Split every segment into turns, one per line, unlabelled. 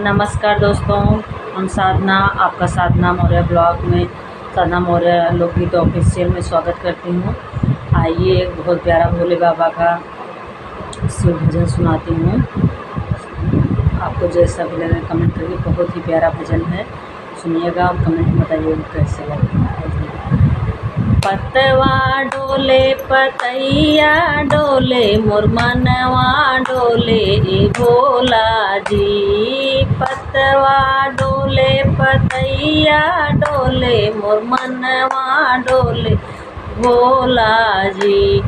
नमस्कार दोस्तों, हम साधना, आपका साधना मौर्य ब्लॉग में, साधना मौर्य लोकगीत ऑफिशियल में स्वागत करती हूँ। आइए एक बहुत प्यारा भोले बाबा का शिव भजन सुनाती हूँ। आपको जैसा भी लगे कमेंट करिए। बहुत ही प्यारा भजन है, सुनिएगा और कमेंट में बताइए कैसे लगे। पतवा डोले पतैया डोले मोर मनवा डोले ए भोला जी। पतवा डोले पतैया डोले मोर मनवा डोले भोला जी।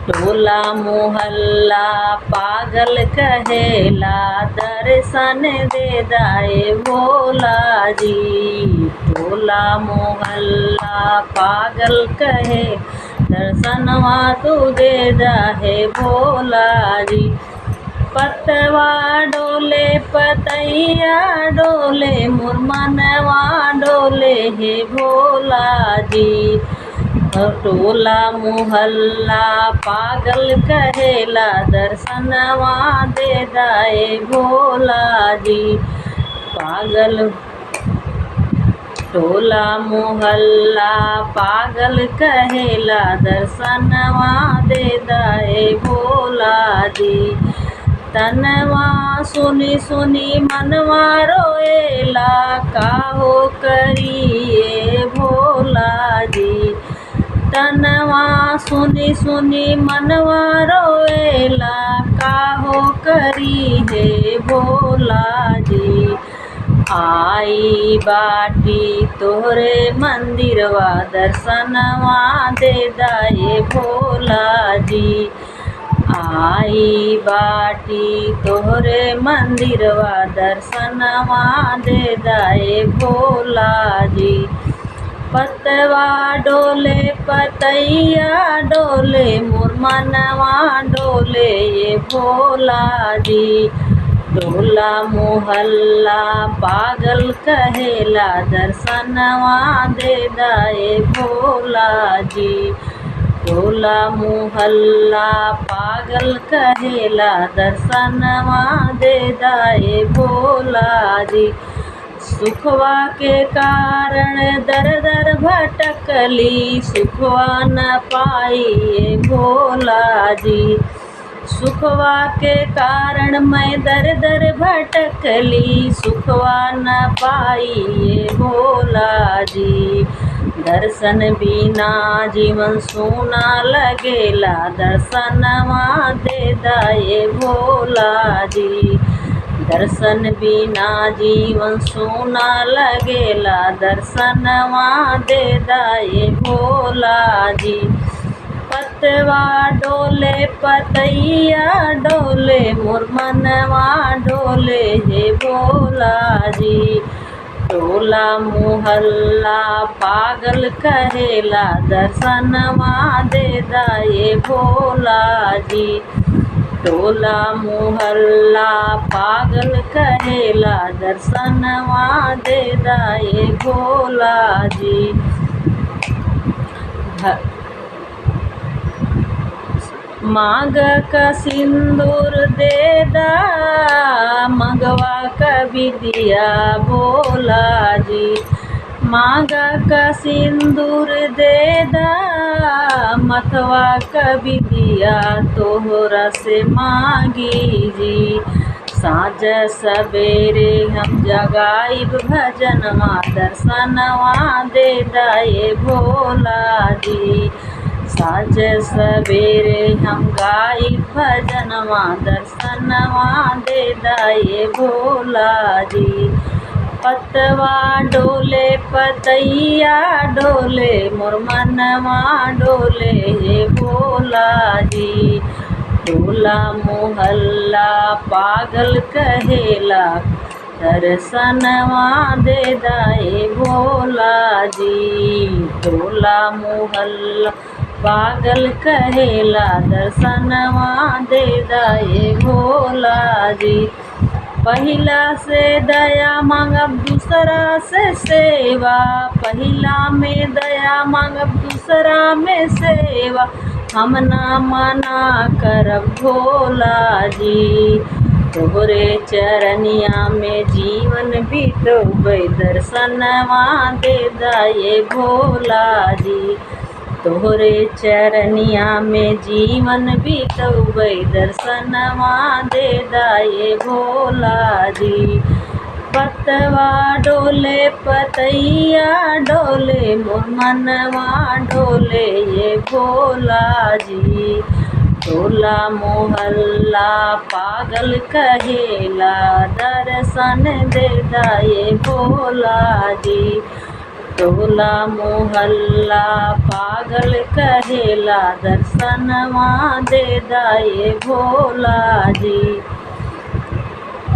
टोला मोहल्ला पागल कहेला दर्शन दे दाए भोला जी। टोला मोहल्ला पागल कहे दर्शनवा तू दे जाहे भोला जी। पतवा डोले पतैया डोले मोर मनवा डोले हे भोला जी। टोला मोहल्ला पागल कहेला दर्शनवा दे दाए भोला जी। पागल टोला मोहल्ला पागल कहेला दर्शनवा दे दाए भोला जी। तनवा सुनी सुनी मनवा रोएला काहो करिए भोला जी। तनवा सुनी सुनी मनवा रोएला काहो करी है भोला जी। आई बाटी तोहरे मंदिरवा दर्शनवा दे दाए भोला जी। आई बाटी तोहरे मंदिरवा दर्शनवा दे दाए भोला जी। पतवा डोले पतैया डोले मोर मनवा डोले ये भोला जी। टोला मोहल्ला पागल कहेला दर्शनवा दे दाए भोला जी। टोला मोहल्ला पागल कहेला दर्शनवा दे दाए भोला जी। सुखवा के कारण दर दर भटकली सुखवा न पाइए भोला जी। सुखवा के कारण मैं दर दर भटकली सुखवा न पाइए भोला जी। दर्शन बिना जीवन सूना लगेला दर्शनवा दे दाए भोला जी। दर्शन बिना जीवन सूना लगेला दर्शनवा दे दाए भोला जी। पतवा डोले पतैया डोले मोर मनवा डोले हे भोला जी। टोला मोहल्ला पागल कहेला दर्शनवा दे दाए भोला जी। टोला मोहल्ला पागल कहेला दर्शनवा दे दाए भोला जी। मांग का सिंदूर दे दा मंगवा का विदिया भोला जी। मांग का सिंदूर दे दा मथवा का विदिया तोहरा से मांगी जी। साँझ सवेरे हम जगाइब भजनवा दर्शनवा दे दाए भोला जी। साँझ सवेरे हम गाई भजनवा दर्शनवा दे दाए भोला जी। पतवा डोले पतैया डोले मोर मनवा डोले हे भोला जी। टोला मोहल्ला पागल कहेला दर्शनवा दे दाए भोला जी। टोला मोहल्ला पागल कहेला दर्शनवा दे दाए भोला जी। पहिला से दया मांगब दूसरा से सेवा पहिला में दया मांगब दूसरा में सेवा हम ना मना करब भोला जी। तोहरे चरनिया में जीवन बीतोबै दर्शनवा दे दाए भोला जी। तोहरे चरनिया में जीवन बीतोबै दर्शनवा दे दाए भोला जी। पतवा डोले पतैया डोले मोर मनवा डोले ये भोला जी। टोला मोहल्ला पागल कहेला दर्शन दे दाए भोला जी। टोला मोहल्ला पागल कहेला दर्शनवा दे दाए भोला जी।